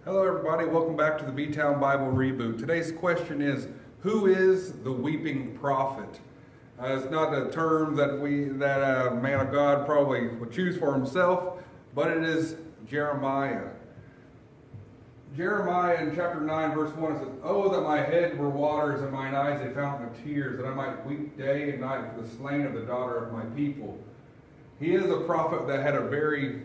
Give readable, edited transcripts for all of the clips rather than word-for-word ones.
Hello everybody, welcome back to the B-Town Bible Reboot. Today's question is, who is the weeping prophet? It's not a term that a man of God probably would choose for himself, but it is Jeremiah. Jeremiah in chapter 9 verse 1 it says, "Oh, that my head were waters and mine eyes a fountain of tears, that I might weep day and night for the slain of the daughter of my people." He is a prophet that had a very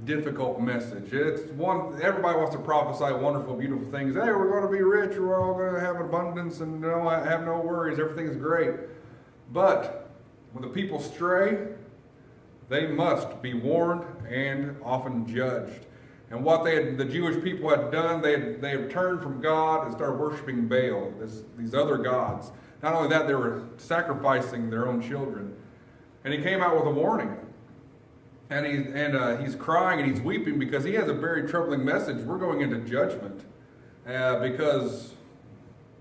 difficult message. It's one, everybody wants to prophesy wonderful, beautiful things. Hey, we're going to be rich, we're all going to have abundance and have no worries, everything's great. But when the people stray, they must be warned and often judged. And what the Jewish people had done, they had turned from God and started worshiping Baal, these other gods. Not only that, they were sacrificing their own children. And he came out with a warning. And he's crying and he's weeping because he has a very troubling message. We're going into judgment because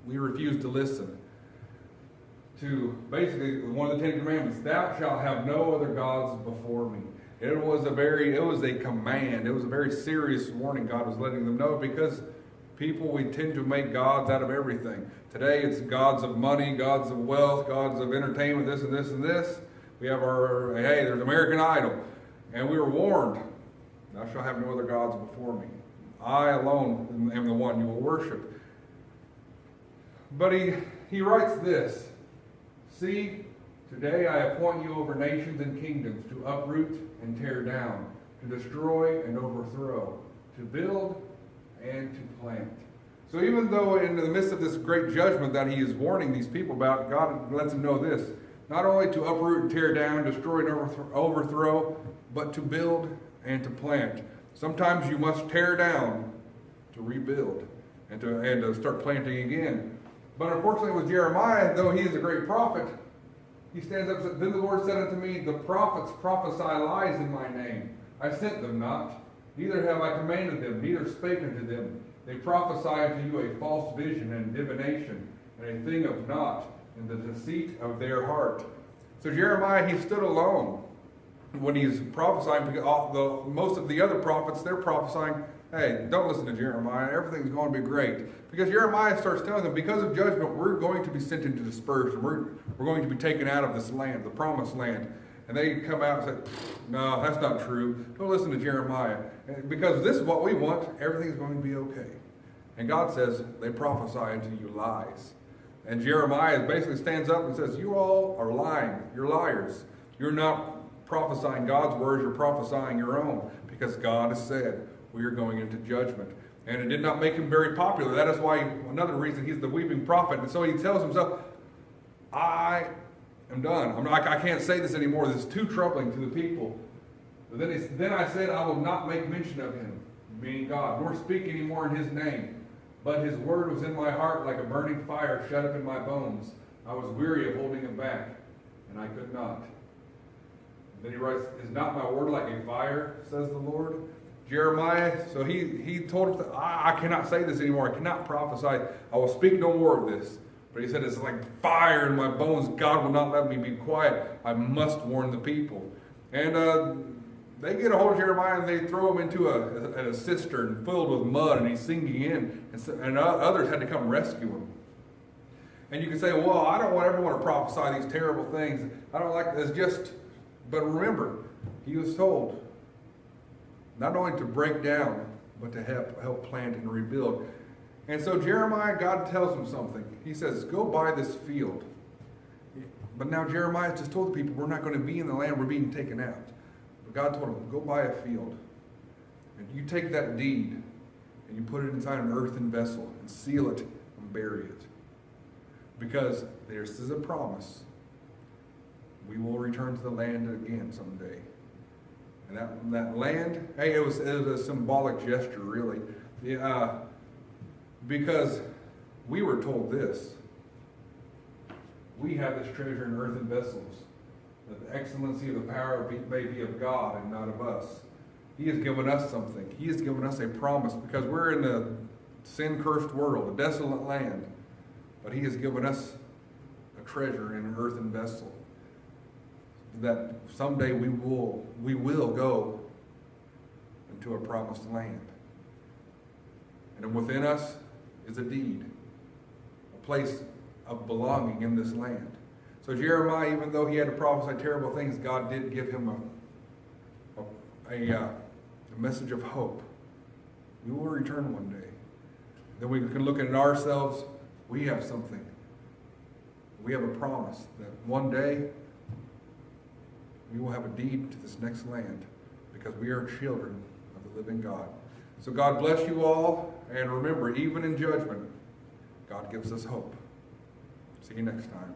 we refuse to listen to basically one of the Ten Commandments. Thou shalt have no other gods before me. It was a command. It was a very serious warning God was letting them know, because people, we tend to make gods out of everything. Today it's gods of money, gods of wealth, gods of entertainment, this and this and this. We have there's American Idol. And we were warned, thou shalt have no other gods before me. I alone am the one you will worship. But he writes this, "See, today I appoint you over nations and kingdoms, to uproot and tear down, to destroy and overthrow, to build and to plant." So even though in the midst of this great judgment that he is warning these people about, God lets them know this: not only to uproot and tear down, destroy and overthrow, but to build and to plant. Sometimes you must tear down to rebuild and to start planting again. But unfortunately with Jeremiah, though he is a great prophet, he stands up and says, "Then the Lord said unto me, the prophets prophesy lies in my name. I sent them not, neither have I commanded them, neither spake unto them. They prophesy unto you a false vision and divination, and a thing of naught, in the deceit of their heart." So Jeremiah, he stood alone when he's prophesying, because most of the other prophets, they're prophesying, hey, don't listen to Jeremiah, everything's going to be great. Because Jeremiah starts telling them, because of judgment, we're going to be sent into dispersion. We're going to be taken out of this land, the promised land. And they come out and say, no, that's not true. Don't listen to Jeremiah. Because this is what we want, everything's going to be okay. And God says, they prophesy unto you lies. And Jeremiah basically stands up and says, you all are lying. You're liars. You're not prophesying God's words, you're prophesying your own, because God has said we are going into judgment. And it did not make him very popular. That is why, another reason, he's the weeping prophet. And so he tells himself, I am done. I can't say this anymore. This is too troubling to the people. But then I said, I will not make mention of him, meaning God, nor speak anymore in his name. But his word was in my heart like a burning fire shut up in my bones. I was weary of holding him back, and I could not. Then he writes, "Is not my word like a fire, says the Lord?" Jeremiah, so he told him, I cannot say this anymore. I cannot prophesy. I will speak no more of this. But he said, it's like fire in my bones. God will not let me be quiet. I must warn the people. And they get a hold of Jeremiah and they throw him into a cistern filled with mud, and he's sinking in. And others had to come rescue him. And you can say, well, I don't ever want to prophesy these terrible things. I don't like this. But remember, he was told not only to break down, but to help plant and rebuild. And so Jeremiah, God tells him something. He says, go buy this field. But now Jeremiah just told the people, we're not going to be in the land, we're being taken out. But God told him, go buy a field. And you take that deed, and you put it inside an earthen vessel, and seal it, and bury it. Because this is a promise. We will return to the land again someday. And that land, hey, it was a symbolic gesture, really. Because we were told this. We have this treasure in earthen vessels, that the excellency of the power may be of God and not of us. He has given us something. He has given us a promise, because we're in a sin-cursed world, a desolate land. But he has given us a treasure in an earthen vessel, that someday we will go into a promised land. And within us is a deed, a place of belonging in this land. So Jeremiah, even though he had to prophesy terrible things, God did give him a message of hope. We will return one day. Then we can look at ourselves. We have something. We have a promise that one day we will have a deed to this next land because we are children of the living God. So God bless you all. And remember, even in judgment, God gives us hope. See you next time.